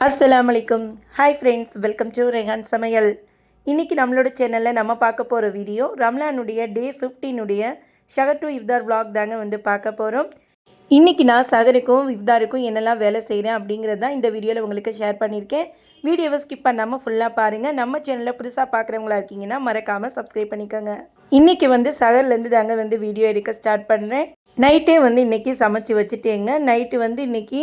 அஸ்ஸலாமு அலைக்கும். Hi friends, welcome to Rehan Samayal. இன்றைக்கி நம்மளோட சேனலில் நம்ம பார்க்க போகிற வீடியோ ரம்லானுடைய டே 15 ஷஹர் டு இஃப்தார் vlog தாங்க வந்து பார்க்க போகிறோம். இன்றைக்கி நான் சஹருக்கும் இஃப்தாருக்கும் என்னெல்லாம் வேலை செய்கிறேன் அப்படிங்கிறது தான் இந்த வீடியோவில் உங்களுக்கு ஷேர் பண்ணியிருக்கேன். வீடியோவை ஸ்கிப் பண்ணாமல் ஃபுல்லாக பாருங்கள். நம்ம சேனலில் புதுசாக பார்க்குறவங்களா இருக்கீங்கன்னா மறக்காமல் சப்ஸ்கிரைப் பண்ணிக்கோங்க. இன்றைக்கி வந்து சஹர்லேருந்து தாங்க வந்து வீடியோ எடுக்க ஸ்டார்ட் பண்ணுறேன். நைட்டே வந்து இன்றைக்கி சமைச்சு வச்சுட்டேங்க. நைட்டு வந்து இன்றைக்கி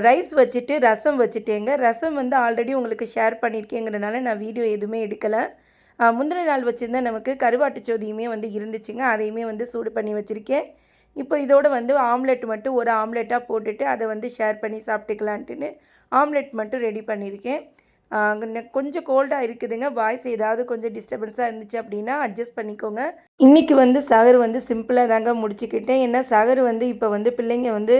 ரைஸ் வச்சுட்டு ரசம் வச்சுட்டேங்க. ரசம் வந்து ஆல்ரெடி உங்களுக்கு ஷேர் பண்ணியிருக்கேங்கிறனால நான் வீடியோ எதுவுமே எடுக்கலை. முந்தின நாள் வச்சுருந்தா நமக்கு கருவாட்டு சோதியுமே வந்து இருந்துச்சுங்க. அதையுமே வந்து சூடு பண்ணி வச்சுருக்கேன். இப்போ இதோடு வந்து ஆம்லெட் மட்டும் ஒரு ஆம்லெட்டாக போட்டுட்டு அதை வந்து ஷேர் பண்ணி சாப்பிட்டுக்கலான்ட்டுன்னு ஆம்லெட் மட்டும் ரெடி பண்ணியிருக்கேன். கொஞ்சம் கோல்டாக இருக்குதுங்க. வாய்ஸ் ஏதாவது கொஞ்சம் டிஸ்டர்பன்ஸாக இருந்துச்சு அப்படின்னா அட்ஜஸ்ட் பண்ணிக்கோங்க. இன்றைக்கி வந்து சஹர் வந்து சிம்பிளாக தாங்க முடிச்சுக்கிட்டேன். ஏன்னா சஹர் வந்து இப்போ வந்து பிள்ளைங்க வந்து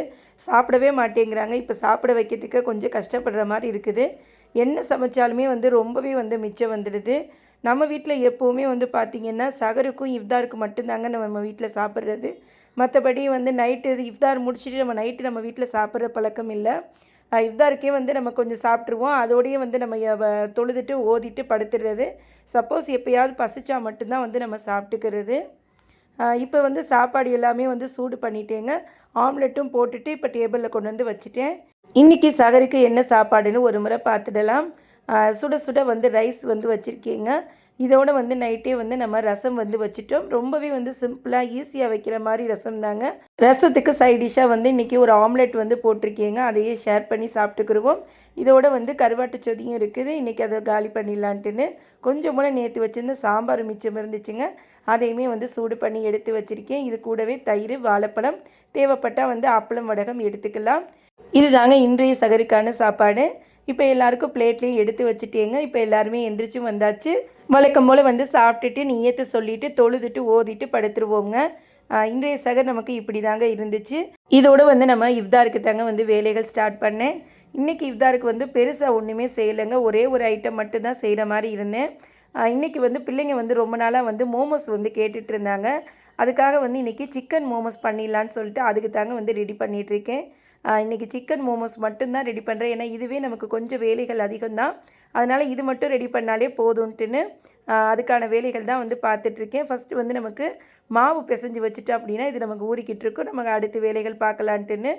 சாப்பிடவே மாட்டேங்கிறாங்க. இப்போ சாப்பிட வைக்கிறதுக்கு கொஞ்சம் கஷ்டப்படுற மாதிரி இருக்குது. என்ன சமைச்சாலுமே வந்து ரொம்பவே வந்து மிச்சம் வந்துடுது. நம்ம வீட்டில் எப்போவுமே வந்து பார்த்திங்கன்னா சஹருக்கும் இஃப்தாருக்கும் மட்டும்தாங்க நம்ம வீட்டில் சாப்பிட்றது. மற்றபடி வந்து நைட்டு இஃப்தார் முடிச்சுட்டு நம்ம நைட்டு நம்ம வீட்டில் சாப்பிட்ற பழக்கம் இல்லை. இஃப்தாருக்கே வந்து நம்ம கொஞ்சம் சாப்பிட்ருவோம். அதோடையே வந்து நம்ம தொழுதுட்டு ஓதிட்டு படுத்துடுறது. சப்போஸ் எப்போயாவது பசிச்சா மட்டும்தான் வந்து நம்ம சாப்பிட்டுக்கிறது. இப்போ வந்து சாப்பாடு எல்லாமே வந்து சூடு பண்ணிட்டேங்க. ஆம்லெட்டும் போட்டுட்டு இப்போ டேபிளில் கொண்டு வந்து வச்சுட்டேன். இன்றைக்கி சஹருக்கு என்ன சாப்பாடுன்னு ஒரு முறை பார்த்துடலாம். சுட சுட வந்து ரைஸ் வந்து வச்சுருக்கேங்க. இதோடு வந்து நைட்டே வந்து நம்ம ரசம் வந்து வச்சுட்டோம். ரொம்பவே வந்து சிம்பிளாக ஈஸியாக வைக்கிற மாதிரி ரசம் தாங்க. ரசத்துக்கு சைட் டிஷ்ஷாக வந்து இன்றைக்கி ஒரு ஆம்லெட் வந்து போட்டிருக்கேங்க. அதையே ஷேர் பண்ணி சாப்பிட்டுக்குருவோம். இதோடு வந்து கருவாட்டு சொதியும் இருக்குது. இன்றைக்கி அதை காலி பண்ணிடலான்ட்டுன்னு கொஞ்சம் மூலம் நேற்று வச்சுருந்த சாம்பார் மிச்சம் இருந்துச்சுங்க. அதையுமே வந்து சூடு பண்ணி எடுத்து வச்சுருக்கேன். இது கூடவே தயிர், வாழைப்பழம், தேவைப்பட்டால் வந்து அப்பளம் வடகம் எடுத்துக்கலாம். இது தாங்க இன்றைய சஹருக்கான சாப்பாடு. இப்போ எல்லாருக்கும் பிளேட்லேயும் எடுத்து வச்சுட்டேங்க. இப்போ எல்லாருமே எந்திரிச்சும் வந்தாச்சு. வழக்கம் போல் வந்து சாப்பிட்டுட்டு நியத்து சொல்லிவிட்டு தொழுதுட்டு ஓதிட்டு படுத்துருவோங்க. இன்றைய சஹர் நமக்கு இப்படி தாங்க இருந்துச்சு. இதோடு வந்து நம்ம இஃப்தாருக்கு தாங்க வந்து வேலைகள் ஸ்டார்ட் பண்ணேன். இன்றைக்கி இஃப்தாருக்கு வந்து பெருசாக ஒன்றுமே செய்யலைங்க. ஒரே ஒரு ஐட்டம் மட்டும்தான் செய்கிற மாதிரி இருந்தேன். இன்றைக்கி வந்து பிள்ளைங்க வந்து ரொம்ப நாளாக வந்து மோமோஸ் வந்து கேட்டுட்டு இருந்தாங்க. அதுக்காக வந்து இன்றைக்கி சிக்கன் மோமோஸ் பண்ணிடலான்னு சொல்லிட்டு அதுக்கு தாங்க வந்து ரெடி பண்ணிகிட்ருக்கேன். இன்றைக்கி சிக்கன் மோமோஸ் மட்டும்தான் ரெடி பண்ணுறேன். ஏன்னா இதுவே நமக்கு கொஞ்சம் வேலைகள் அதிகம்தான். அதனால் இது மட்டும் ரெடி பண்ணாலே போதும்ன்ட்டுன்னு அதுக்கான வேலைகள் தான் வந்து பார்த்துட்ருக்கேன். ஃபஸ்ட்டு வந்து நமக்கு மாவு பிசைஞ்சு வச்சுட்டோம் அப்படின்னா இது நமக்கு ஊறிக்கிட்டு இருக்கும். நமக்கு அடுத்த வேலைகள் பார்க்கலான்ட்டுன்னு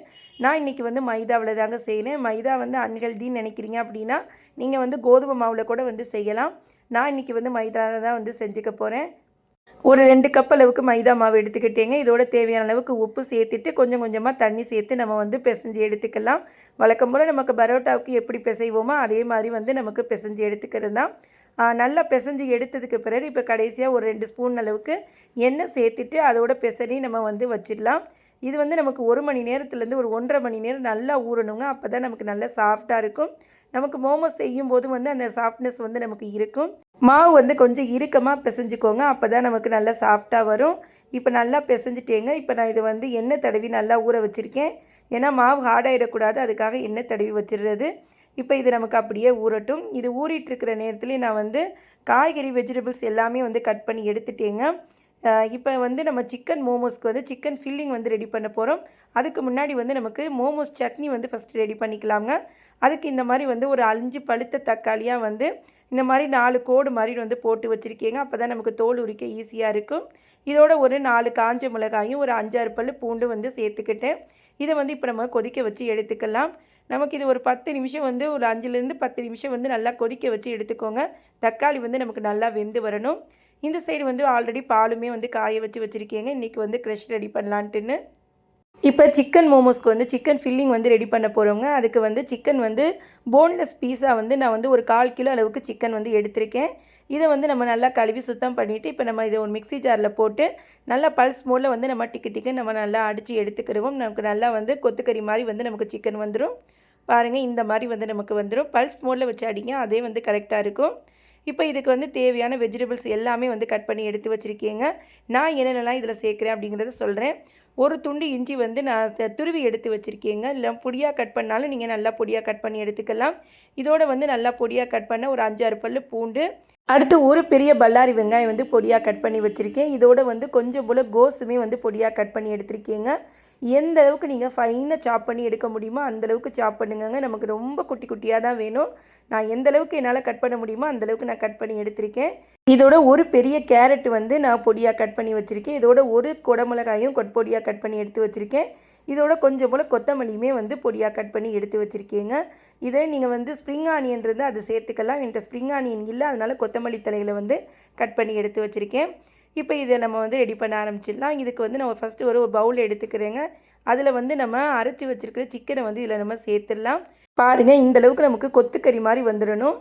நான் இன்றைக்கி வந்து மைதாவில் தாங்க செய்கிறேன். மைதா வந்து அன்ஹெல்தின்னு நினைக்கிறீங்க அப்படின்னா நீங்கள் வந்து கோதுமை மாவில் கூட வந்து செய்யலாம். நான் இன்றைக்கி வந்து மைதாவில் தான் வந்து செஞ்சுக்க போகிறேன். ஒரு 2 கப் அளவுக்கு மைதா மாவு எடுத்துக்கிட்டேங்க. இதோட தேவையான அளவுக்கு உப்பு சேர்த்துட்டு கொஞ்சம் கொஞ்சமாக தண்ணி சேர்த்து நம்ம வந்து பிசைஞ்சு எடுத்துக்கலாம். வழக்கம் போல் நமக்கு பரோட்டாவுக்கு எப்படி பிசைவோமோ அதே மாதிரி வந்து நமக்கு பிசைஞ்சு எடுத்துக்கிறது தான். நல்லா பிசைஞ்சு எடுத்ததுக்கு பிறகு இப்போ கடைசியாக ஒரு 2 ஸ்பூன் அளவுக்கு எண்ணெய் சேர்த்துட்டு அதோட பிசறி நம்ம வந்து வச்சிடலாம். இது வந்து நமக்கு 1 மணி நேரத்துலேருந்து ஒரு 1.5 மணி நேரம் நல்லா ஊறணுங்க. அப்போ தான் நமக்கு நல்லா சாஃப்டாக இருக்கும். நமக்கு மோமோஸ் செய்யும்போது வந்து அந்த சாஃப்ட்னஸ் வந்து நமக்கு இருக்கும். மாவு வந்து கொஞ்சம் இறுக்கமாக பிசைஞ்சுக்கோங்க. அப்போ தான் நமக்கு நல்லா சாஃப்டாக வரும். இப்போ நல்லா பிசைஞ்சிட்டேங்க. இப்போ நான் இதை வந்து எண்ணெய் தடவி நல்லா ஊற வச்சுருக்கேன். ஏன்னா மாவு ஹார்டாகிடக்கூடாது, அதுக்காக எண்ணெய் தடவி வச்சிடுறது. இப்போ இது நமக்கு அப்படியே ஊறட்டும். இது ஊறிட்டுருக்கிற நேரத்துலேயே நான் வந்து காய்கறி வெஜிடபிள்ஸ் எல்லாமே வந்து கட் பண்ணி எடுத்துட்டேங்க. இப்போ வந்து நம்ம சிக்கன் மோமோஸ்க்கு வந்து சிக்கன் ஃபில்லிங் வந்து ரெடி பண்ண போகிறோம். அதுக்கு முன்னாடி வந்து நமக்கு மோமோஸ் சட்னி வந்து ஃபஸ்ட்டு ரெடி பண்ணிக்கலாங்க. அதுக்கு இந்த மாதிரி வந்து ஒரு 5 பழுத்த தக்காளியாக வந்து இந்த மாதிரி 4 கோடு மாதிரி வந்து போட்டு வச்சுருக்கேங்க. அப்போ தான் நமக்கு தோல் உரிக்க ஈஸியாக இருக்கும். இதோட ஒரு 4 காஞ்ச மிளகாயும் ஒரு 5-6 பல் பூண்டு வந்து சேர்த்துக்கிட்டேன். இதை வந்து இப்போ நம்ம கொதிக்க வச்சு எடுத்துக்கலாம். நமக்கு இது ஒரு 10 நிமிஷம் வந்து ஒரு 5லேருந்து 10 நிமிஷம் வந்து நல்லா கொதிக்க வச்சு எடுத்துக்கோங்க. தக்காளி வந்து நமக்கு நல்லா வெந்து வரணும். இந்த சைடு வந்து ஆல்ரெடி பாலுமே வந்து காய வச்சு வச்சுருக்கேங்க. இன்றைக்கி வந்து க்ரஷ் ரெடி பண்ணலான்ட்டுன்னு. இப்போ சிக்கன் மோமோஸ்க்கு வந்து சிக்கன் ஃபில்லிங் வந்து ரெடி பண்ண போகிறோங்க. அதுக்கு வந்து சிக்கன் வந்து போன்லெஸ் பீஸாக வந்து நான் வந்து ஒரு 1/4 கிலோ அளவுக்கு சிக்கன் வந்து எடுத்திருக்கேன். இதை வந்து நம்ம நல்லா கழுவி சுத்தம் பண்ணிவிட்டு இப்போ நம்ம இதை ஒரு மிக்ஸி ஜாரில் போட்டு நல்லா பல்ஸ் மோடில் வந்து நம்ம டிக்கு நம்ம நல்லா அடித்து எடுத்துக்கிடுவோம். நமக்கு நல்லா வந்து கொத்துக்கறி மாதிரி வந்து நமக்கு சிக்கன் வந்துடும். பாருங்கள், இந்த மாதிரி வந்து நமக்கு வந்துடும். பல்ஸ் மோடில் வச்சு அடிங்க, அதே வந்து கரெக்டாக இருக்கும். இப்போ இதுக்கு வந்து தேவையான வெஜிடபிள்ஸ் எல்லாமே வந்து கட் பண்ணி எடுத்து வச்சுருக்கேங்க. நான் என்னென்னலாம் இதில் சேர்க்குறேன் அப்படிங்கிறத சொல்கிறேன். ஒரு துண்டு இஞ்சி வந்து நான் துருவி எடுத்து வச்சுருக்கேங்க. இல்லை பொடியாக கட் பண்ணாலும் நீங்கள் நல்லா பொடியாக கட் பண்ணி எடுத்துக்கலாம். இதோட வந்து நல்லா பொடியாக கட் பண்ண ஒரு 5-6 பல் பூண்டு, அடுத்து ஒரு பெரிய பல்லாரி வெங்காயம் வந்து பொடியாக கட் பண்ணி வச்சுருக்கேன். இதோட வந்து கொஞ்சம் போல் கோஸுமே வந்து பொடியாக கட் பண்ணி எடுத்திருக்கேங்க. எந்த அளவுக்கு நீங்கள் ஃபைனாக சாப் பண்ணி எடுக்க முடியுமோ அந்தளவுக்கு சாப் பண்ணுங்கங்க. நமக்கு ரொம்ப குட்டி குட்டியாக தான் வேணும். நான் எந்த அளவுக்கு என்னால் கட் பண்ண முடியுமோ அந்தளவுக்கு நான் கட் பண்ணி எடுத்திருக்கேன். இதோட ஒரு பெரிய கேரட் வந்து நான் பொடியாக கட் பண்ணி வச்சுருக்கேன். இதோட ஒரு குடமிளகாயும் பொடியாக கட் பண்ணி எடுத்து வச்சுருக்கேன். இதோட கொஞ்சம் போல் கொத்தமல்லியுமே வந்து பொடியாக கட் பண்ணி எடுத்து வச்சுருக்கேங்க. இதே நீங்கள் வந்து ஸ்ப்ரிங் ஆனியன் இருந்தால் அது சேர்த்துக்கலாம். என்கிட்ட ஸ்ப்ரிங் ஆனியன் இல்லை, அதனால் கொத்தமல்லி தலைகளை வந்து கட் பண்ணி எடுத்து வச்சுருக்கேன். இப்போ இதை நம்ம வந்து ரெடி பண்ண ஆரம்பிச்சிடலாம். இதுக்கு வந்து நம்ம ஃபஸ்ட்டு ஒரு பவுல் எடுத்துக்கிறேங்க. அதில் வந்து நம்ம அரைச்சி வச்சுருக்கிற சிக்கனை வந்து இதில் நம்ம சேர்த்துடலாம். பாருங்கள், இந்தளவுக்கு நமக்கு கொத்துக்கறி மாதிரி வந்துடணும்.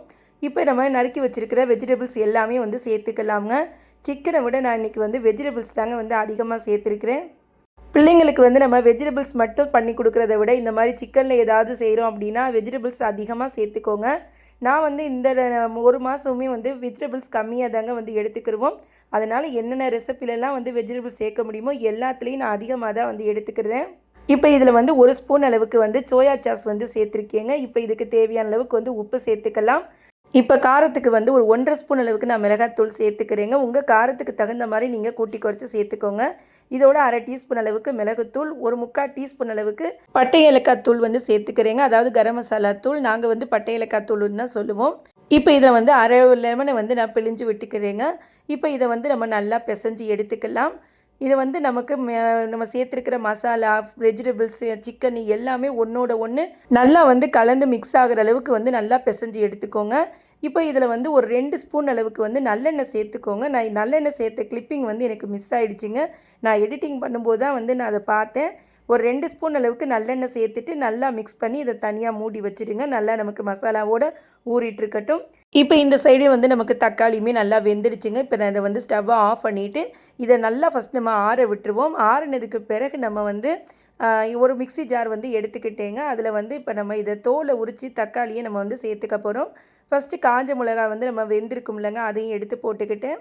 இப்போ நம்ம நறுக்கி வச்சுருக்கிற வெஜிடபிள்ஸ் எல்லாமே வந்து சேர்த்துக்கலாமுங்க. சிக்கனை விட நான் இன்றைக்கி வந்து வெஜிடபிள்ஸ் தாங்க வந்து அதிகமாக சேர்த்துருக்கிறேன். பிள்ளைங்களுக்கு வந்து நம்ம வெஜிடபிள்ஸ் மட்டும் பண்ணி கொடுக்குறத விட இந்த மாதிரி சிக்கனில் ஏதாவது செய்கிறோம் அப்படின்னா வெஜிடபிள்ஸ் அதிகமாக சேர்த்துக்கோங்க. நான் வந்து இந்த ஒரு மாதமுமே வந்து வெஜிடபிள்ஸ் கம்மியாக தாங்க வந்து எடுத்துக்கிடுவோம். அதனால் என்னென்ன ரெசிப்பிலெல்லாம் வந்து வெஜிடபிள்ஸ் சேர்க்க முடியுமோ எல்லாத்துலேயும் நான் அதிகமாக தான் வந்து எடுத்துக்கிறேன். இப்போ இதில் வந்து ஒரு ஸ்பூன் அளவுக்கு வந்து சோயா சாஸ் வந்து சேர்த்துருக்கேங்க. இப்போ இதுக்கு தேவையான அளவுக்கு வந்து உப்பு சேர்த்துக்கலாம். இப்போ காரத்துக்கு வந்து ஒரு 1.5 ஸ்பூன் அளவுக்கு நான் மிளகாத்தூள் சேர்த்துக்கிறேங்க. உங்கள் காரத்துக்கு தகுந்த மாதிரி நீங்கள் கூட்டி குறைச்சி சேர்த்துக்கோங்க. இதோட 1/2 டீஸ்பூன் அளவுக்கு மிளகுத்தூள், ஒரு 3/4 டீஸ்பூன் அளவுக்கு பட்டை ஏலக்காய் தூள் வந்து சேர்த்துக்கிறேங்க. அதாவது கரம் மசாலா தூள், நாங்கள் வந்து பட்டை ஏலக்காய் தூள்னு தான் சொல்லுவோம். இப்போ இதை வந்து 1/2 லெமனை வந்து நான் பிழிஞ்சு விட்டுக்கிறேங்க. இப்போ இதை வந்து நம்ம நல்லா பிசைஞ்சு எடுத்துக்கலாம். இதை வந்து நமக்கு நம்ம சேர்த்துருக்கிற மசாலா, வெஜிடபிள்ஸு, சிக்கன் எல்லாமே ஒன்றோட ஒன்று நல்லா வந்து கலந்து மிக்ஸ் ஆகிற அளவுக்கு வந்து நல்லா பிசைஞ்சு எடுத்துக்கோங்க. இப்போ இதில் வந்து ஒரு 2 ஸ்பூன் அளவுக்கு வந்து நல்லெண்ணெய் சேர்த்துக்கோங்க. நான் நல்லெண்ணெய் சேர்த்த கிளிப்பிங் வந்து எனக்கு மிஸ் ஆகிடுச்சிங்க. நான் எடிட்டிங் பண்ணும்போது தான் வந்து நான் அதை பார்த்தேன். ஒரு 2 ஸ்பூன் அளவுக்கு நல்லெண்ணெய் சேர்த்துட்டு நல்லா மிக்ஸ் பண்ணி இதை தனியாக மூடி வச்சுடுங்க. நல்லா நமக்கு மசாலாவோடு ஊறிட்டுருக்கட்டும். இப்போ இந்த சைடு வந்து நமக்கு தக்காளியுமே நல்லா வெந்துடுச்சுங்க. இப்போ நான் இதை வந்து ஸ்டவ்வை ஆஃப் பண்ணிவிட்டு இதை நல்லா ஃபஸ்ட் நம்ம ஆற விட்டுருவோம். ஆறினதுக்கு பிறகு நம்ம வந்து ஒரு மிக்ஸி ஜார் வந்து எடுத்துக்கிட்டேங்க. அதில் வந்து இப்போ நம்ம இதை தோலை உரித்து தக்காளியை நம்ம வந்து சேர்த்துக்க போகிறோம். ஃபஸ்ட்டு காஞ்ச மிளகா வந்து நம்ம வெந்திருக்கும் இல்லைங்க, அதையும் எடுத்து போட்டுக்கிட்டேன்.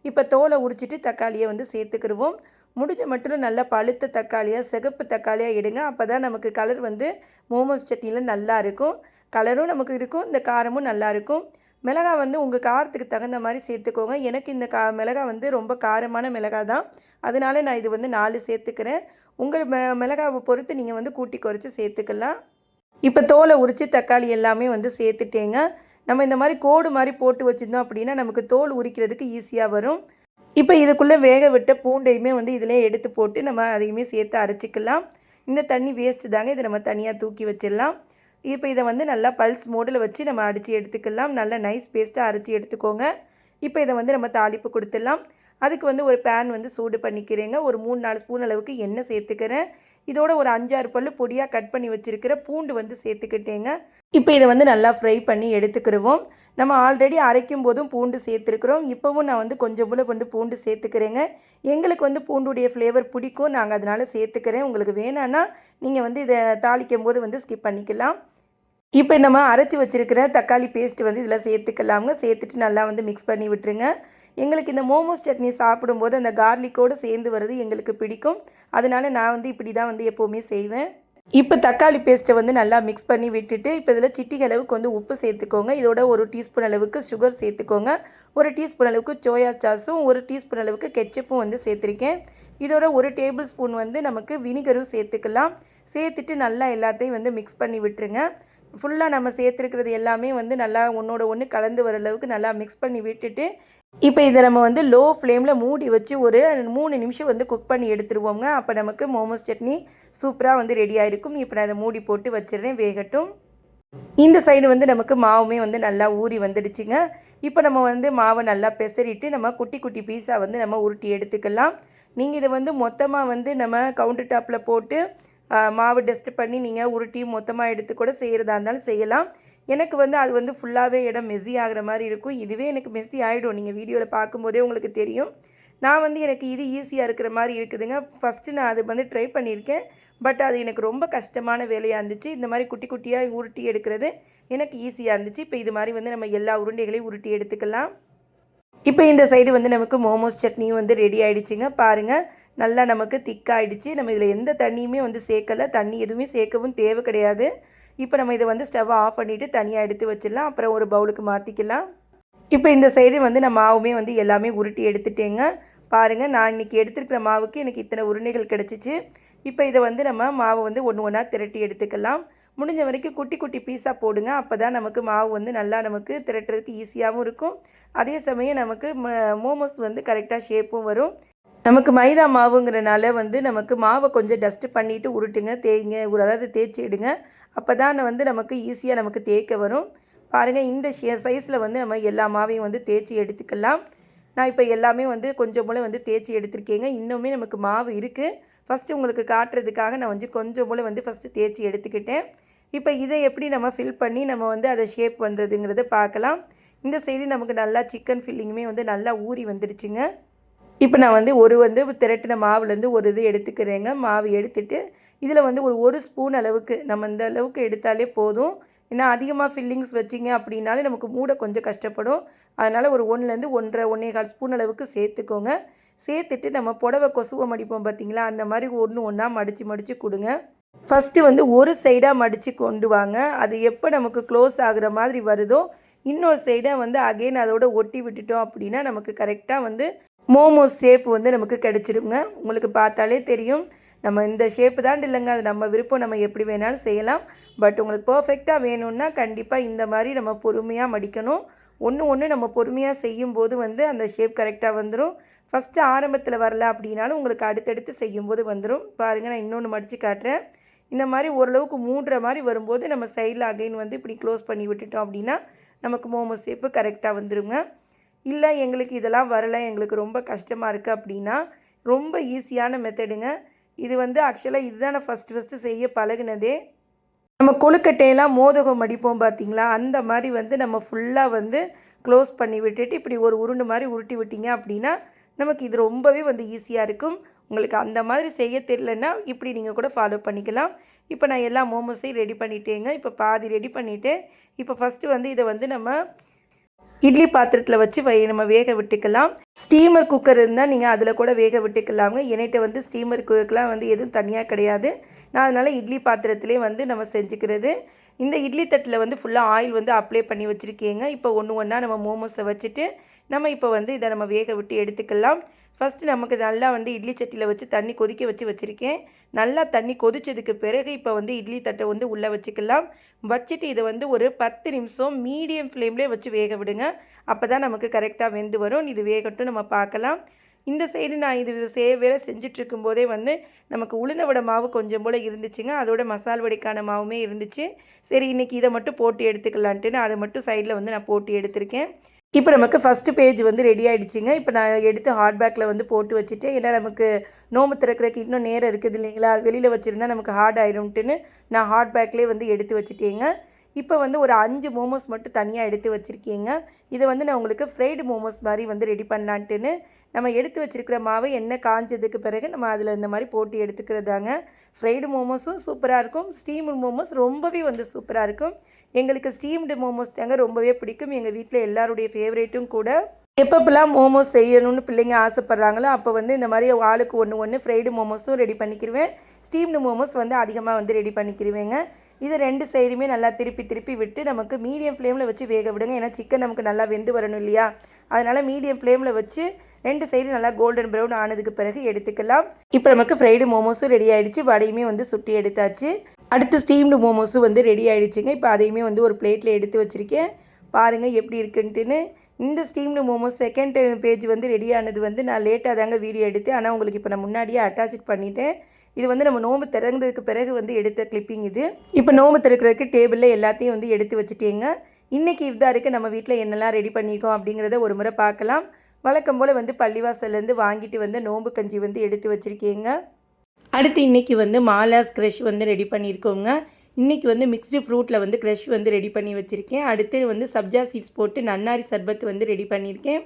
இப்போ தோலை உரிச்சிட்டு தக்காளியை வந்து சேர்த்துக்கிடுவோம். முடிஞ்ச மட்டும் நல்லா பழுத்த தக்காளியாக, சிகப்பு தக்காளியாக எடுங்க. அப்போ தான் நமக்கு கலர் வந்து மோமோஸ் சட்னியில் நல்லா இருக்கும். கலரும் நமக்கு இருக்கும், இந்த காரமும் நல்லாயிருக்கும். மிளகா வந்து உங்கள் காரத்துக்கு தகுந்த மாதிரி சேர்த்துக்கோங்க. எனக்கு இந்த மிளகா வந்து ரொம்ப காரமான மிளகா தான், அதனால நான் இது வந்து 4 சேர்த்துக்கிறேன். உங்கள் மிளகாவை பொறுத்து நீங்கள் வந்து கூட்டி குறைச்சி சேர்த்துக்கலாம். இப்போ தோலை உரித்து தக்காளி எல்லாமே வந்து சேர்த்துட்டேங்க. நம்ம இந்த மாதிரி கோடு மாதிரி போட்டு வச்சுருந்தோம் அப்படின்னா நமக்கு தோல் உரிக்கிறதுக்கு ஈஸியாக வரும். இப்போ இதுக்குள்ளே வேக விட்ட பூண்டையுமே வந்து இதிலே எடுத்து போட்டு நம்ம அதையுமே சேர்த்து அரைச்சிக்கலாம். இந்த தண்ணி வேஸ்ட்டு தாங்க, இதை நம்ம தனியாக தூக்கி வச்சிடலாம். இப்போ இதை வந்து நல்லா பல்ஸ் மோடில் வச்சு நம்ம அடித்து எடுத்துக்கலாம். நல்லா நைஸ் பேஸ்ட்டாக அரைச்சி எடுத்துக்கோங்க. இப்போ இதை வந்து நம்ம தாளிப்பு கொடுத்துடலாம். அதுக்கு வந்து ஒரு பேன் வந்து சூடு பண்ணிக்கிறேங்க. ஒரு 3-4 ஸ்பூன் அளவுக்கு எண்ணெய் சேர்த்துக்கிறேன். இதோட ஒரு 5-6 பல்லு பொடியாக கட் பண்ணி வச்சுருக்கிற பூண்டு வந்து சேர்த்துக்கிட்டேங்க. இப்போ இதை வந்து நல்லா ஃப்ரை பண்ணி எடுத்துக்கிடுவோம். நம்ம ஆல்ரெடி அரைக்கும் போதும் பூண்டு சேர்த்துருக்குறோம். இப்போவும் நான் வந்து கொஞ்சம் போல் வந்து பூண்டு சேர்த்துக்கிறேங்க. எங்களுக்கு வந்து பூண்டுடைய ஃப்ளேவர் பிடிக்கும், நாங்கள் அதனால் சேர்த்துக்கிறேன். உங்களுக்கு வேணான்னா நீங்கள் வந்து இதை தாளிக்கும் போது வந்து ஸ்கிப் பண்ணிக்கலாம். இப்போ நம்ம அரைச்சி வச்சுருக்கிற தக்காளி பேஸ்ட்டு வந்து இதில் சேர்த்துக்கலாமுங்க. சேர்த்துட்டு நல்லா வந்து மிக்ஸ் பண்ணி விட்டுருங்க. எங்களுக்கு இந்த மோமோஸ் சட்னி சாப்பிடும்போது அந்த கார்லிக்கோடு சேர்ந்து வருது எங்களுக்கு பிடிக்கும். அதனால் நான் வந்து இப்படி தான் வந்து எப்போவுமே செய்வேன். இப்போ தக்காளி பேஸ்ட்டை வந்து நல்லா மிக்ஸ் பண்ணி விட்டுட்டு இப்போ இதில் சிட்டிகை அளவுக்கு வந்து உப்பு சேர்த்துக்கோங்க. இதோட 1 டீஸ்பூன் அளவுக்கு சுகர் சேர்த்துக்கோங்க. 1 டீஸ்பூன் அளவுக்கு சோயா சாஸும் 1 டீஸ்பூன் அளவுக்கு கெச்சப்பும் வந்து சேர்த்துருக்கேன். இதோட 1 டேபிள் ஸ்பூன் வந்து நமக்கு வினிகரும் சேர்த்துக்கலாம். சேர்த்துட்டு நல்லா எல்லாத்தையும் வந்து மிக்ஸ் பண்ணி விட்டுருங்க. ஃபுல்லாக நம்ம சேர்த்துருக்கிறது எல்லாமே வந்து நல்லா ஒன்றோட ஒன்று கலந்து வர அளவுக்கு நல்லா மிக்ஸ் பண்ணி விட்டுட்டு இப்போ இதை நம்ம வந்து லோ ஃப்ளேமில் மூடி வச்சு ஒரு 3 நிமிஷம் வந்து குக் பண்ணி எடுத்துருவோங்க. அப்போ நமக்கு மோமோஸ் சட்னி சூப்பராக வந்து ரெடி ஆகிருக்கும். இப்போ நான் அதை மூடி போட்டு வச்சிடுறேன், வேகட்டும். இந்த சைடு வந்து நமக்கு மாவுமே வந்து நல்லா ஊறி வந்துடுச்சுங்க. இப்போ நம்ம வந்து மாவை நல்லா பெசரிட்டு நம்ம குட்டி குட்டி பீஸாக வந்து நம்ம உருட்டி எடுத்துக்கலாம். நீங்கள் இதை வந்து மொத்தமாக வந்து நம்ம கவுண்டர் டாப்பில் போட்டு மாவு டஸ்ட் பண்ணி நீங்கள் உருட்டி மொத்தமாக எடுத்து கூட செய்கிறதா இருந்தாலும் செய்யலாம். எனக்கு வந்து அது வந்து ஃபுல்லாகவே இடம் மெஸ்ஸி ஆகிற மாதிரி இருக்கும். இதுவே எனக்கு மெஸ்ஸி ஆகிடும், நீங்கள் வீடியோவில் பார்க்கும்போதே உங்களுக்கு தெரியும். நான் வந்து எனக்கு இது ஈஸியாக இருக்கிற மாதிரி இருக்குதுங்க. ஃபஸ்ட்டு நான் அது வந்து ட்ரை பண்ணியிருக்கேன். பட் அது எனக்கு ரொம்ப கஷ்டமான வேலையாக இருந்துச்சு. இந்த மாதிரி குட்டி குட்டியாக உருட்டி எடுக்கிறது எனக்கு ஈஸியாக இருந்துச்சு. இப்போ இது மாதிரி வந்து நம்ம எல்லா உருண்டைகளையும் உருட்டி எடுத்துக்கலாம். இப்போ இந்த சைடு வந்து நமக்கு மோமோஸ் சட்னியும் வந்து ரெடி ஆகிடுச்சிங்க. பாருங்கள், நல்லா நமக்கு திக்காகிடுச்சு. நம்ம இதில் எந்த தண்ணியுமே வந்து சேர்க்கலை, தண்ணி எதுவுமே சேர்க்கவும் தேவை கிடையாது. இப்போ நம்ம இதை வந்து ஸ்டவ்வை ஆஃப் பண்ணிவிட்டு தனியாக எடுத்து வச்சிடலாம். அப்புறம் ஒரு பவுலுக்கு மாற்றிக்கலாம். இப்போ இந்த சைடு வந்து நான் மாவுமே வந்து எல்லாமே உருட்டி எடுத்துட்டேங்க. பாருங்கள், நான் இன்றைக்கி எடுத்துருக்கிற மாவுக்கு எனக்கு இத்தனை உருண்டைகள் கிடச்சிச்சு. இப்போ இதை வந்து நம்ம மாவை வந்து ஒன்று ஒன்றா திரட்டி எடுத்துக்கலாம். முடிஞ்ச வரைக்கும் குட்டி குட்டி பீஸாக போடுங்க. அப்போ தான் நமக்கு மாவு வந்து நல்லா நமக்கு திரட்டுறதுக்கு ஈஸியாகவும் இருக்கும். அதே சமயம் நமக்கு மோமோஸ் வந்து கரெக்டாக ஷேப்பும் வரும். நமக்கு மைதா மாவுங்கிறனால வந்து நமக்கு மாவை கொஞ்சம் டஸ்ட்டு பண்ணிவிட்டு உருட்டுங்க, தேய்ங்க, அதாவது தேய்ச்சி எடுங்க. அப்போ தான் வந்து நமக்கு ஈஸியாக நமக்கு தேய்க்க வரும். பாருங்கள், இந்த சைஸில் வந்து நம்ம எல்லா மாவையும் வந்து தேய்ச்சி எடுத்துக்கலாம். நான் இப்போ எல்லாமே வந்து கொஞ்சம் போல் வந்து தேய்ச்சி எடுத்துருக்கேங்க. இன்னுமே நமக்கு மாவு இருக்குது. ஃபஸ்ட்டு உங்களுக்கு காட்டுறதுக்காக நான் வந்து கொஞ்சம் போல் வந்து ஃபஸ்ட்டு தேய்ச்சி எடுத்துக்கிட்டேன். இப்போ இதை எப்படி நம்ம ஃபில் பண்ணி நம்ம வந்து அதை ஷேப் பண்ணுறதுங்கிறத பார்க்கலாம். இந்த சைடு நமக்கு நல்லா சிக்கன் ஃபில்லிங்குமே வந்து நல்லா ஊறி வந்துடுச்சுங்க. இப்போ நான் வந்து திரட்டின மாவுலேருந்து ஒரு இது எடுத்துக்கிறேங்க. மாவு எடுத்துகிட்டு இதில் வந்து ஒரு ஸ்பூன் அளவுக்கு நம்ம இந்த அளவுக்கு எடுத்தாலே போதும். ஏன்னா அதிகமாக ஃபில்லிங்ஸ் வச்சிங்க அப்படின்னாலே நமக்கு மூட கொஞ்சம் கஷ்டப்படும். அதனால் ஒரு 1லேருந்து 1.5 ஸ்பூன் அளவுக்கு சேர்த்துக்கோங்க. சேர்த்துட்டு நம்ம புடவை கொசுவை மடிப்போம் பார்த்திங்களா, அந்த மாதிரி ஒன்று ஒன்றா மடித்து கொடுங்க. ஃபஸ்ட்டு வந்து ஒரு சைடாக மடித்து கொண்டு வாங்க. அது எப்போ நமக்கு க்ளோஸ் ஆகுற மாதிரி வருதோ இன்னொரு சைடாக வந்து அகைன் அதோட ஒட்டி விட்டுட்டோம் அப்படின்னா நமக்கு கரெக்டாக வந்து மோமோஸ் ஷேப் வந்து நமக்கு கிடச்சிருங்க. உங்களுக்கு பார்த்தாலே தெரியும். நம்ம இந்த ஷேப்பு தான் இல்லைங்க, அது நம்ம விருப்பம், நம்ம எப்படி வேணாலும் செய்யலாம். பட் உங்களுக்கு பர்ஃபெக்டாக வேணும்னா கண்டிப்பாக இந்த மாதிரி நம்ம பொறுமையாக மடிக்கணும். ஒன்று நம்ம பொறுமையாக செய்யும்போது வந்து அந்த ஷேப் கரெக்டாக வந்துடும். ஃபஸ்ட்டு ஆரம்பத்தில் வரல அப்படின்னாலும் உங்களுக்கு அடுத்தடுத்து செய்யும்போது வந்துடும். பாருங்கள், நான் இன்னொன்று மடித்து காட்டுறேன். இந்த மாதிரி ஓரளவுக்கு மூடுற மாதிரி வரும்போது நம்ம சைடில் அகைன் வந்து இப்படி க்ளோஸ் பண்ணி விட்டுட்டோம் அப்படின்னா நமக்கு மோமோஸ் ஷேப்பு கரெக்டாக வந்துடுங்க. இல்லை எங்களுக்கு இதெல்லாம் வரலை, எங்களுக்கு ரொம்ப கஷ்டமாக இருக்குது அப்படின்னா ரொம்ப ஈஸியான மெத்தடுங்க. இது வந்து ஆக்சுவலாக இதுதான் நான் ஃபஸ்ட்டு செய்ய பழகினதே. நம்ம கொழுக்கட்டையெல்லாம் மோதகம் மடிப்போம் பார்த்திங்களா, அந்த மாதிரி வந்து நம்ம ஃபுல்லாக வந்து க்ளோஸ் பண்ணி விட்டுட்டு இப்படி ஒரு உருண்டு மாதிரி உருட்டி விட்டிங்க அப்படின்னா நமக்கு இது ரொம்பவே வந்து ஈஸியாக இருக்கும். உங்களுக்கு அந்த மாதிரி செய்ய தெரியலன்னா இப்படி நீங்கள் கூட ஃபாலோ பண்ணிக்கலாம். இப்போ நான் எல்லா மோமோஸையும் ரெடி பண்ணிட்டேங்க. இப்போ பாதி ரெடி பண்ணிவிட்டு இப்போ ஃபஸ்ட்டு வந்து இதை வந்து நம்ம இட்லி பாத்திரத்தில் வச்சு நம்ம வேக விட்டுக்கலாம். ஸ்டீமர் குக்கர் இருந்தால் நீங்கள் அதில் கூட வேக விட்டுக்கலாங்க. என்கிட்ட வந்து ஸ்டீமர் குக்கர்லாம் வந்து எதுவும் தனியாக கிடையாது. நான் அதனால் இட்லி பாத்திரத்திலே வந்து நம்ம செஞ்சுக்கிறது. இந்த இட்லி தட்டில் வந்து ஃபுல்லாக ஆயில் வந்து அப்ளை பண்ணி வச்சுருக்கேங்க. இப்போ ஒன்று ஒன்றா நம்ம மோமோஸை வச்சுட்டு நம்ம இப்போ வந்து இதை நம்ம வேக விட்டு எடுத்துக்கலாம். ஃபஸ்ட்டு நமக்கு நல்லா வந்து இட்லி சட்டியில் வச்சு தண்ணி கொதிக்க வச்சுருக்கேன். நல்லா தண்ணி கொதித்ததுக்கு பிறகு இப்போ வந்து இட்லி தட்டை வந்து உள்ளே வச்சுக்கலாம். வச்சுட்டு இதை வந்து ஒரு 10 நிமிஷம் மீடியம் ஃப்ளேம்லேயே வச்சு வேக விடுங்க. அப்போ தான் நமக்கு கரெக்டாக வெந்து வரும். இது வேகட்டும், நம்ம பார்க்கலாம். இந்த சைடு நான் இது வேலை செஞ்சிட்ருக்கும்போதே வந்து நமக்கு உளுந்த வடை மாவு கொஞ்சம் போல் இருந்துச்சுங்க. அதோட மசால் வடைக்கான மாவுமே இருந்துச்சு. சரி, இன்றைக்கி இதை மட்டும் போட்டு எடுத்துக்கலான்ட்டுன்னு அதை மட்டும் சைடில் வந்து நான் போட்டு எடுத்திருக்கேன். இப்போ நமக்கு ஃபஸ்ட்டு பேஜ் வந்து ரெடி ஆகிடுச்சிங்க. இப்போ நான் எடுத்து ஹாட் பேக்கில் வந்து போட்டு வச்சுட்டு, ஏன்னா நமக்கு நோம்பு திறக்கிறதுக்கு இன்னும் நேரம் இருக்குது இல்லைங்களா, வெளியில் வச்சுருந்தா நமக்கு ஹார்ட் ஆகிடும்ட்டுன்னு நான் ஹாட் பேக்லேயே வந்து எடுத்து வச்சுட்டேங்க. இப்போ வந்து ஒரு 5 மோமோஸ் மட்டும் தனியாக எடுத்து வச்சுருக்கேங்க. இதை வந்து நான் உங்களுக்கு ஃப்ரைடு மோமோஸ் மாதிரி வந்து ரெடி பண்ணலான்ட்டுன்னு நம்ம எடுத்து வச்சுருக்கிற மாவை எண்ணெய் காஞ்சதுக்கு பிறகு நம்ம அதில் இந்த மாதிரி போட்டு எடுத்துக்கிறதாங்க. ஃப்ரைடு மோமோஸும் சூப்பராக இருக்கும், ஸ்டீம்டு மோமோஸ் ரொம்பவே வந்து சூப்பராக இருக்கும். எங்களுக்கு ஸ்டீம்டு மோமோஸ் தாங்க ரொம்பவே பிடிக்கும். எங்கள் வீட்டில் எல்லாருடைய ஃபேவரேட்டும் கூட. எப்பப்பெல்லாம் மோமோஸ் செய்யணும்னு பிள்ளைங்க ஆசைப்பட்றாங்களோ அப்போ வந்து இந்த மாதிரி ஆளுக்கு ஒன்று ஃப்ரைடு மோமோஸும் ரெடி பண்ணிக்கிடுவேன். ஸ்டீம்டு மோமோஸ் வந்து அதிகமாக வந்து ரெடி பண்ணிக்கிடுவேங்க. இது 2 சைடுமே நல்லா திருப்பி விட்டு நமக்கு மீடியம் ஃப்ளேமில் வச்சு வேக விடுங்க. ஏன்னா சிக்கன் நமக்கு நல்லா வெந்து வரணும் இல்லையா, அதனால் மீடியம் ஃப்ளேமில் வச்சு 2 சைடு நல்லா கோல்டன் ப்ரௌன் ஆனதுக்கு பிறகு எடுத்துக்கலாம். இப்போ நமக்கு ஃப்ரைடு மோமோஸும் ரெடி ஆகிடுச்சு, வடையுமே வந்து சுட்டி எடுத்தாச்சு. அடுத்து ஸ்டீம்டு மோமோஸும் வந்து ரெடி ஆகிடுச்சுங்க. இப்போ அதையுமே வந்து ஒரு பிளேட்டில் எடுத்து வச்சுருக்கேன். பாருங்கள் எப்படி இருக்குன்ட்டுன்னு. இந்த ஸ்டீம்டு மோமோஸ் செகண்ட் பேஜ் வந்து ரெடி ஆனது வந்து நான் லேட்டாக தாங்க வீடியோ எடுத்தேன். ஆனால் உங்களுக்கு இப்போ நான் முன்னாடியே அட்டாச் பண்ணிட்டேன். இது வந்து நம்ம நோம்பு திறந்ததுக்கு பிறகு வந்து எடுத்த கிளிப்பிங் இது. இப்போ நோம்பு திறக்கிறதுக்கு டேபிளில் எல்லாத்தையும் வந்து எடுத்து வச்சுட்டேங்க. இன்றைக்கி இஃப்தாருக்கு நம்ம வீட்டில் என்னெல்லாம் ரெடி பண்ணியிருக்கோம் அப்படிங்கிறத ஒரு முறை பார்க்கலாம். வழக்கம் போல் வந்து பள்ளிவாசல்லேருந்து வாங்கிட்டு வந்து நோம்பு கஞ்சி வந்து எடுத்து வச்சுருக்கேங்க. அடுத்து இன்றைக்கி வந்து மாலாஸ் க்ரஷ் வந்து ரெடி பண்ணியிருக்கோங்க. இன்றைக்கி வந்து மிக்ஸ்டு ஃப்ரூட்டில் வந்து க்ரஷ் வந்து ரெடி பண்ணி வச்சுருக்கேன். அடுத்து வந்து சப்ஜா சீட்ஸ் போட்டு நன்னாரி சர்பத் வந்து ரெடி பண்ணியிருக்கேன்.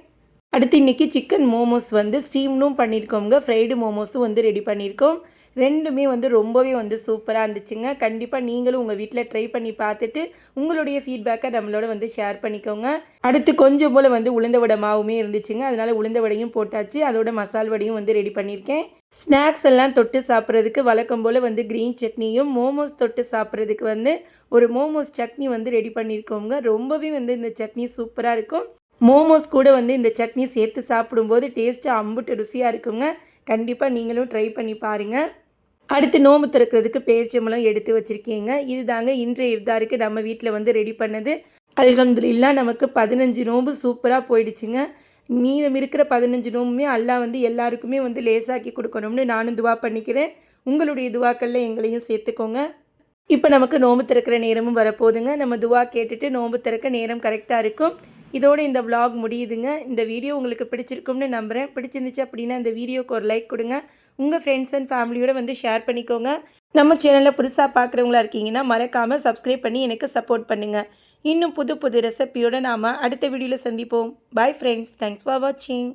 அடுத்து இன்றைக்கி சிக்கன் மோமோஸ் வந்து ஸ்டீம்னும் பண்ணியிருக்கோங்க, ஃப்ரைடு மோமோஸும் வந்து ரெடி பண்ணியிருக்கோம். ரெண்டுமே வந்து ரொம்பவே வந்து சூப்பராக இருந்துச்சுங்க. கண்டிப்பாக நீங்களும் உங்கள் வீட்டில் ட்ரை பண்ணி பார்த்துட்டு உங்களுடைய ஃபீட்பேக்கை நம்மளோட வந்து ஷேர் பண்ணிக்கோங்க. அடுத்து கொஞ்சம் போல் வந்து உளுந்த வடை மாவுமே இருந்துச்சுங்க, அதனால் உளுந்த வடையும் போட்டாச்சு. அதோட மசால் வடையும் வந்து ரெடி பண்ணியிருக்கேன். ஸ்நாக்ஸ் எல்லாம் தொட்டு சாப்பிட்றதுக்கு வழக்கம் போல் வந்து க்ரீன் சட்னியும், மோமோஸ் தொட்டு சாப்பிட்றதுக்கு வந்து ஒரு மோமோஸ் சட்னி வந்து ரெடி பண்ணியிருக்கோங்க. ரொம்பவே வந்து இந்த சட்னி சூப்பராக இருக்கும். மோமோஸ் கூட வந்து இந்த சட்னி சேர்த்து சாப்பிடும்போது டேஸ்ட்டு அம்புட்டு ருசியாக இருக்குங்க. கண்டிப்பாக நீங்களும் ட்ரை பண்ணி பாருங்கள். அடுத்து நோம்பு திறக்கிறதுக்கு பேரிச்சம்பழம் எடுத்து வச்சுருக்கீங்க. இது தாங்க இன்றைய இஃப்தாருக்கு நம்ம வீட்டில் வந்து ரெடி பண்ணது. அல்ஹம்துலில்லாஹ் நமக்கு 15 நோம்பு சூப்பராக போயிடுச்சுங்க. மீதம் இருக்கிற 15 நோம்புமே அல்லாஹ் வந்து எல்லாருக்குமே வந்து லேசாக்கி கொடுக்கணும்னு நானும் துவா பண்ணிக்கிறேன். உங்களுடைய துவாக்களில் எங்களையும் சேர்த்துக்கோங்க. இப்போ நமக்கு நோம்பு திறக்கிற நேரமும் வரப்போகுதுங்க. நம்ம துவா கேட்டுட்டு நோம்பு திறக்க நேரம் கரெக்டாக இருக்கும். இதோடு இந்த விலாக் முடியுதுங்க. இந்த வீடியோ உங்களுக்கு பிடிச்சிருக்கும்னு நம்புகிறேன். பிடிச்சிருந்துச்சு அப்படின்னா இந்த வீடியோக்கு ஒரு லைக் கொடுங்க. உங்கள் ஃப்ரெண்ட்ஸ் அண்ட் ஃபேமிலியோடு வந்து ஷேர் பண்ணிக்கோங்க. நம்ம சேனலில் புதுசாக பார்க்குறவங்களா இருக்கீங்கன்னா மறக்காமல் சப்ஸ்கிரைப் பண்ணி எனக்கு சப்போர்ட் பண்ணுங்கள். இன்னும் புது புது ரெசிபியோடு நாம் அடுத்த வீடியோவில் சந்திப்போம். Bye friends. தேங்க்ஸ் ஃபார் வாட்சிங்.